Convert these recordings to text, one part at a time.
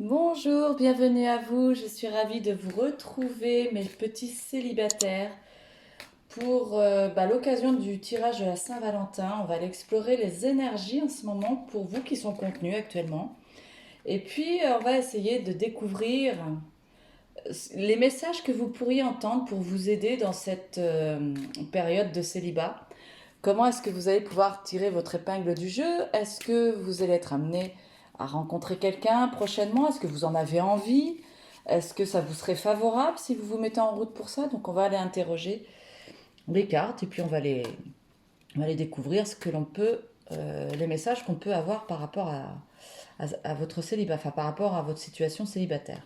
Bonjour, bienvenue à vous. Je suis ravie de vous retrouver, mes petits célibataires, pour l'occasion du tirage de la Saint-Valentin. On va aller explorer les énergies en ce moment pour vous qui sont contenus actuellement. Et puis, on va essayer de découvrir les messages que vous pourriez entendre pour vous aider dans cette période de célibat. Comment est-ce que vous allez pouvoir tirer votre épingle du jeu? Est-ce que vous allez être amené à rencontrer quelqu'un prochainement? Est-ce que vous en avez envie? Est-ce que ça vous serait favorable si vous vous mettez en route pour ça? Donc on va aller interroger les cartes et puis on va aller découvrir ce que l'on peut, les messages qu'on peut avoir par rapport à votre célibat, enfin par rapport à votre situation célibataire.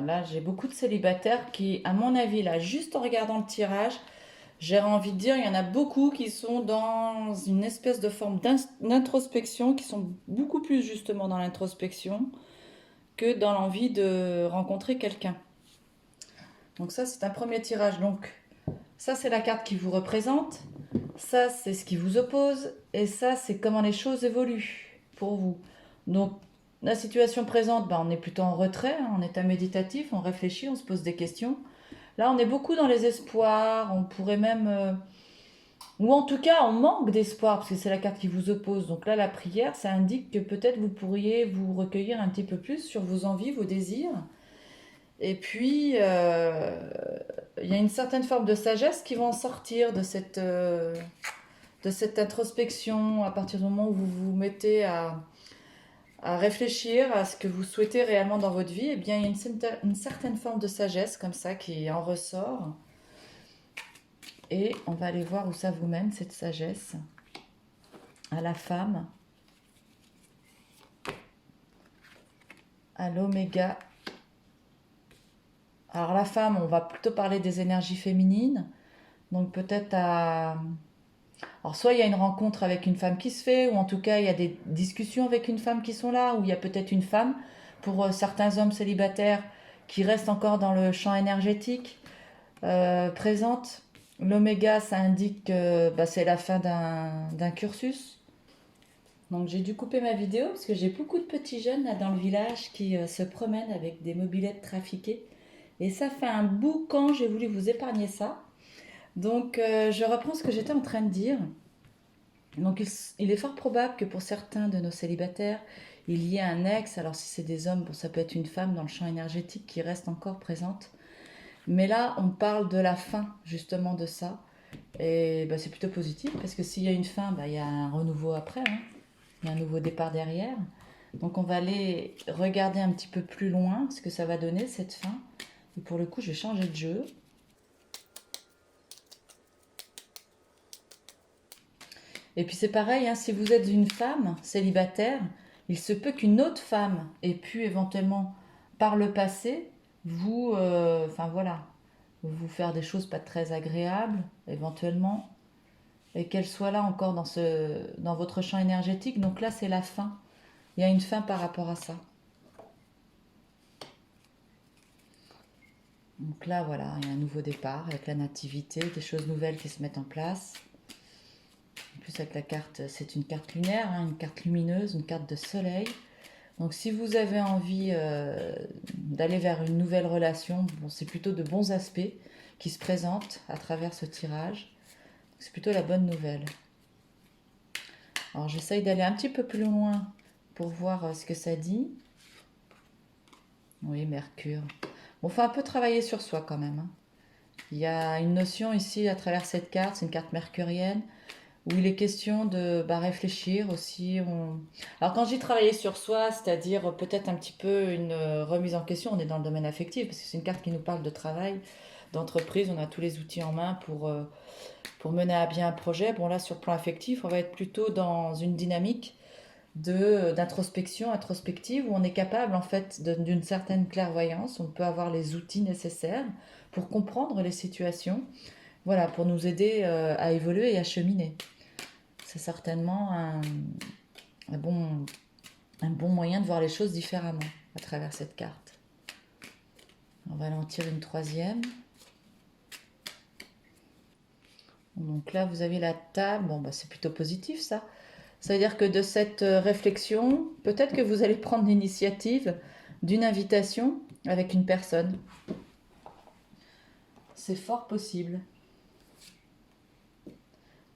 Là, j'ai beaucoup de célibataires qui, à mon avis, là, juste en regardant le tirage, j'ai envie de dire, il y en a beaucoup qui sont dans une espèce de forme d'introspection, qui sont beaucoup plus justement dans l'introspection que dans l'envie de rencontrer quelqu'un. Donc ça, c'est un premier tirage. Donc ça, c'est la carte qui vous représente. Ça, c'est ce qui vous oppose. Et ça, c'est comment les choses évoluent pour vous. Donc la situation présente, on est plutôt en retrait, hein, en état méditatif, on réfléchit, on se pose des questions. Là, on est beaucoup dans les espoirs, on pourrait même ou en tout cas, on manque d'espoir, parce que c'est la carte qui vous oppose. Donc là, la prière, ça indique que peut-être vous pourriez vous recueillir un petit peu plus sur vos envies, vos désirs. Et puis, il y a une certaine forme de sagesse qui va en sortir de cette introspection à partir du moment où vous vous mettez à réfléchir à ce que vous souhaitez réellement dans votre vie. Eh bien, il y a une certaine forme de sagesse comme ça qui en ressort. Et on va aller voir où ça vous mène, cette sagesse. À la femme, à l'oméga. Alors la femme, on va plutôt parler des énergies féminines. Donc peut-être à... Alors soit il y a une rencontre avec une femme qui se fait, ou en tout cas il y a des discussions avec une femme qui sont là, ou il y a peut-être une femme, pour certains hommes célibataires qui restent encore dans le champ énergétique, présente. L'oméga, ça indique que c'est la fin d'un cursus. Donc j'ai dû couper ma vidéo parce que j'ai beaucoup de petits jeunes là dans le village qui se promènent avec des mobylettes trafiquées. Et ça fait un boucan, j'ai voulu vous épargner ça. Donc je reprends ce que j'étais en train de dire. Donc il est fort probable que pour certains de nos célibataires, il y ait un ex, alors si c'est des hommes, bon, ça peut être une femme dans le champ énergétique qui reste encore présente. Mais là, on parle de la fin justement de ça. Et c'est plutôt positif parce que s'il y a une fin, il y a un renouveau après, hein. Il y a un nouveau départ derrière. Donc on va aller regarder un petit peu plus loin ce que ça va donner cette fin. Et pour le coup, je vais changer de jeu. Et puis c'est pareil, hein, si vous êtes une femme célibataire, il se peut qu'une autre femme ait pu éventuellement, par le passé, vous, enfin voilà, vous faire des choses pas très agréables, éventuellement, et qu'elle soit là encore dans votre champ énergétique. Donc là, c'est la fin. Il y a une fin par rapport à ça. Donc là, voilà, il y a un nouveau départ avec la nativité, des choses nouvelles qui se mettent en place. En plus, avec la carte, c'est une carte lunaire, hein, une carte lumineuse, une carte de soleil. Donc si vous avez envie d'aller vers une nouvelle relation, c'est plutôt de bons aspects qui se présentent à travers ce tirage. C'est plutôt la bonne nouvelle. Alors j'essaye d'aller un petit peu plus loin pour voir ce que ça dit. Oui, Mercure. Bon, faut un peu travailler sur soi quand même, hein. Il y a une notion ici à travers cette carte, c'est une carte mercurienne, où il est question de réfléchir aussi. Alors quand je dis travailler sur soi, c'est-à-dire peut-être un petit peu une remise en question, on est dans le domaine affectif, parce que c'est une carte qui nous parle de travail, d'entreprise, on a tous les outils en main pour mener à bien un projet. Bon là, sur le plan affectif, on va être plutôt dans une dynamique d'introspection introspective où on est capable en fait d'une certaine clairvoyance, on peut avoir les outils nécessaires pour comprendre les situations, voilà, pour nous aider à évoluer et à cheminer. C'est certainement un bon, un bon moyen de voir les choses différemment à travers cette carte. On va en tirer une troisième. Donc là, vous avez la table. Bon, bah, c'est plutôt positif, ça. Ça veut dire que de cette réflexion, peut-être que vous allez prendre l'initiative d'une invitation avec une personne. C'est fort possible.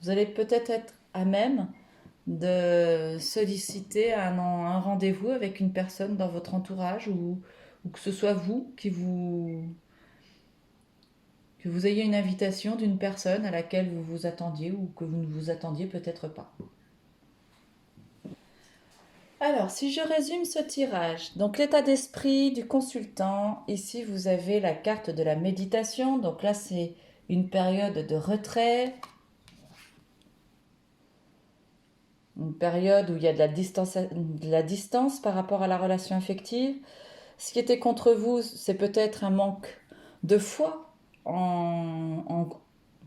Vous allez peut-être être à même de solliciter un rendez-vous avec une personne dans votre entourage ou que ce soit vous que vous ayez une invitation d'une personne à laquelle vous vous attendiez ou que vous ne vous attendiez peut-être pas. Alors, si je résume ce tirage, donc l'état d'esprit du consultant, ici vous avez la carte de la méditation, donc là c'est une période de retrait, une période où il y a de la distance par rapport à la relation affective. Ce qui était contre vous, c'est peut-être un manque de foi en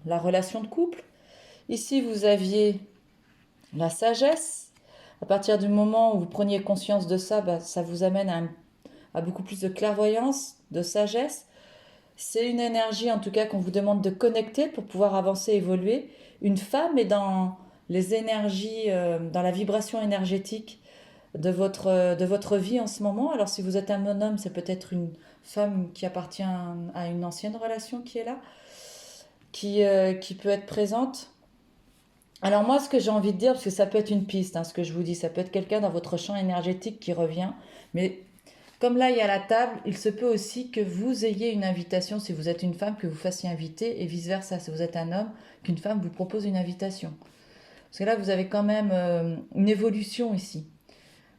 la relation de couple. Ici, vous aviez la sagesse. À partir du moment où vous preniez conscience de ça, bah, ça vous amène à beaucoup plus de clairvoyance, de sagesse. C'est une énergie, en tout cas, qu'on vous demande de connecter pour pouvoir avancer, évoluer. Une femme est dans les énergies, dans la vibration énergétique de votre vie en ce moment. Alors, si vous êtes un homme, c'est peut-être une femme qui appartient à une ancienne relation qui est là, qui peut être présente. Alors moi, ce que j'ai envie de dire, parce que ça peut être une piste, hein, ce que je vous dis, ça peut être quelqu'un dans votre champ énergétique qui revient, mais comme là, il y a la table, il se peut aussi que vous ayez une invitation, si vous êtes une femme, que vous fassiez inviter, et vice-versa, si vous êtes un homme, qu'une femme vous propose une invitation. Parce que là, vous avez quand même une évolution ici.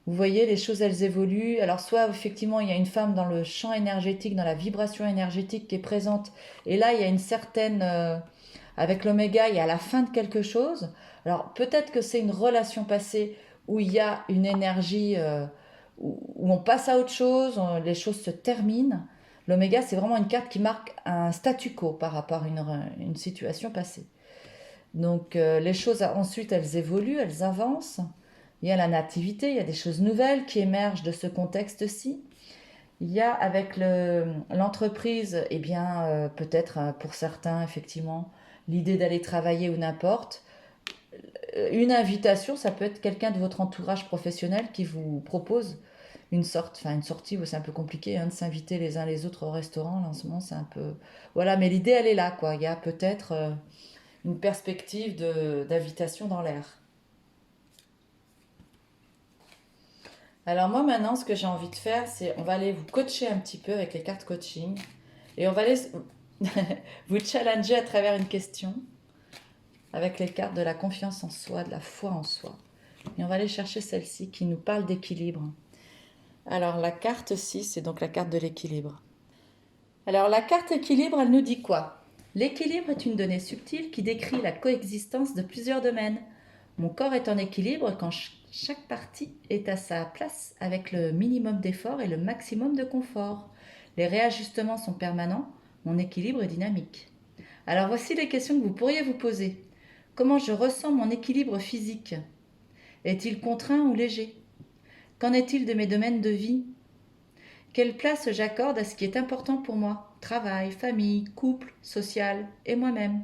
Vous voyez, les choses, elles évoluent. Alors, soit effectivement, il y a une femme dans le champ énergétique, dans la vibration énergétique qui est présente, et là, il y a une certaine... avec l'oméga, il y a la fin de quelque chose. Alors, peut-être que c'est une relation passée où il y a une énergie, où on passe à autre chose, les choses se terminent. L'oméga, c'est vraiment une carte qui marque un statu quo par rapport à une situation passée. Donc, les choses, ensuite, elles évoluent, elles avancent. Il y a la nativité, il y a des choses nouvelles qui émergent de ce contexte-ci. Il y a avec l'entreprise, eh bien, peut-être pour certains, effectivement, l'idée d'aller travailler ou n'importe. Une invitation, ça peut être quelqu'un de votre entourage professionnel qui vous propose une sortie, c'est un peu compliqué hein, de s'inviter les uns les autres au restaurant. Là, en ce moment, c'est un peu. Voilà, mais l'idée, elle est là, quoi. Il y a peut-être une perspective d'invitation dans l'air. Alors moi maintenant, ce que j'ai envie de faire, c'est on va aller vous coacher un petit peu avec les cartes coaching et on va aller vous challenger à travers une question avec les cartes de la confiance en soi, de la foi en soi. Et on va aller chercher celle-ci qui nous parle d'équilibre. Alors la carte 6, c'est donc la carte de l'équilibre. Alors la carte équilibre, elle nous dit quoi? L'équilibre est une donnée subtile qui décrit la coexistence de plusieurs domaines. Mon corps est en équilibre quand chaque partie est à sa place avec le minimum d'effort et le maximum de confort. Les réajustements sont permanents, mon équilibre est dynamique. Alors voici les questions que vous pourriez vous poser. Comment je ressens mon équilibre physique? Est-il contraint ou léger? Qu'en est-il de mes domaines de vie? Quelle place j'accorde à ce qui est important pour moi? Travail, famille, couple, social et moi-même.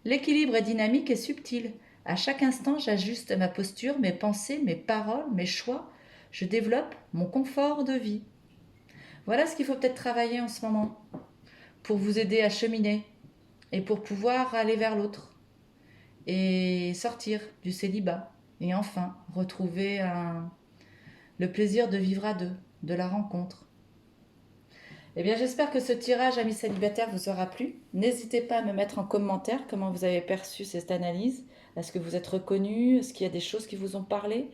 L'équilibre est dynamique et subtil. À chaque instant, j'ajuste ma posture, mes pensées, mes paroles, mes choix. Je développe mon confort de vie. Voilà ce qu'il faut peut-être travailler en ce moment pour vous aider à cheminer et pour pouvoir aller vers l'autre et sortir du célibat et enfin retrouver le plaisir de vivre à deux, de la rencontre. Eh bien, j'espère que ce tirage amis célibataires vous aura plu. N'hésitez pas à me mettre en commentaire comment vous avez perçu cette analyse. Est-ce que vous êtes reconnu? Est-ce qu'il y a des choses qui vous ont parlé?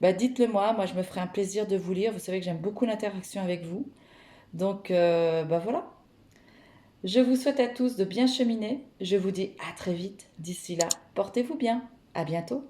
Dites-le moi je me ferai un plaisir de vous lire. Vous savez que j'aime beaucoup l'interaction avec vous. Donc, voilà. Je vous souhaite à tous de bien cheminer. Je vous dis à très vite. D'ici là, portez-vous bien. À bientôt.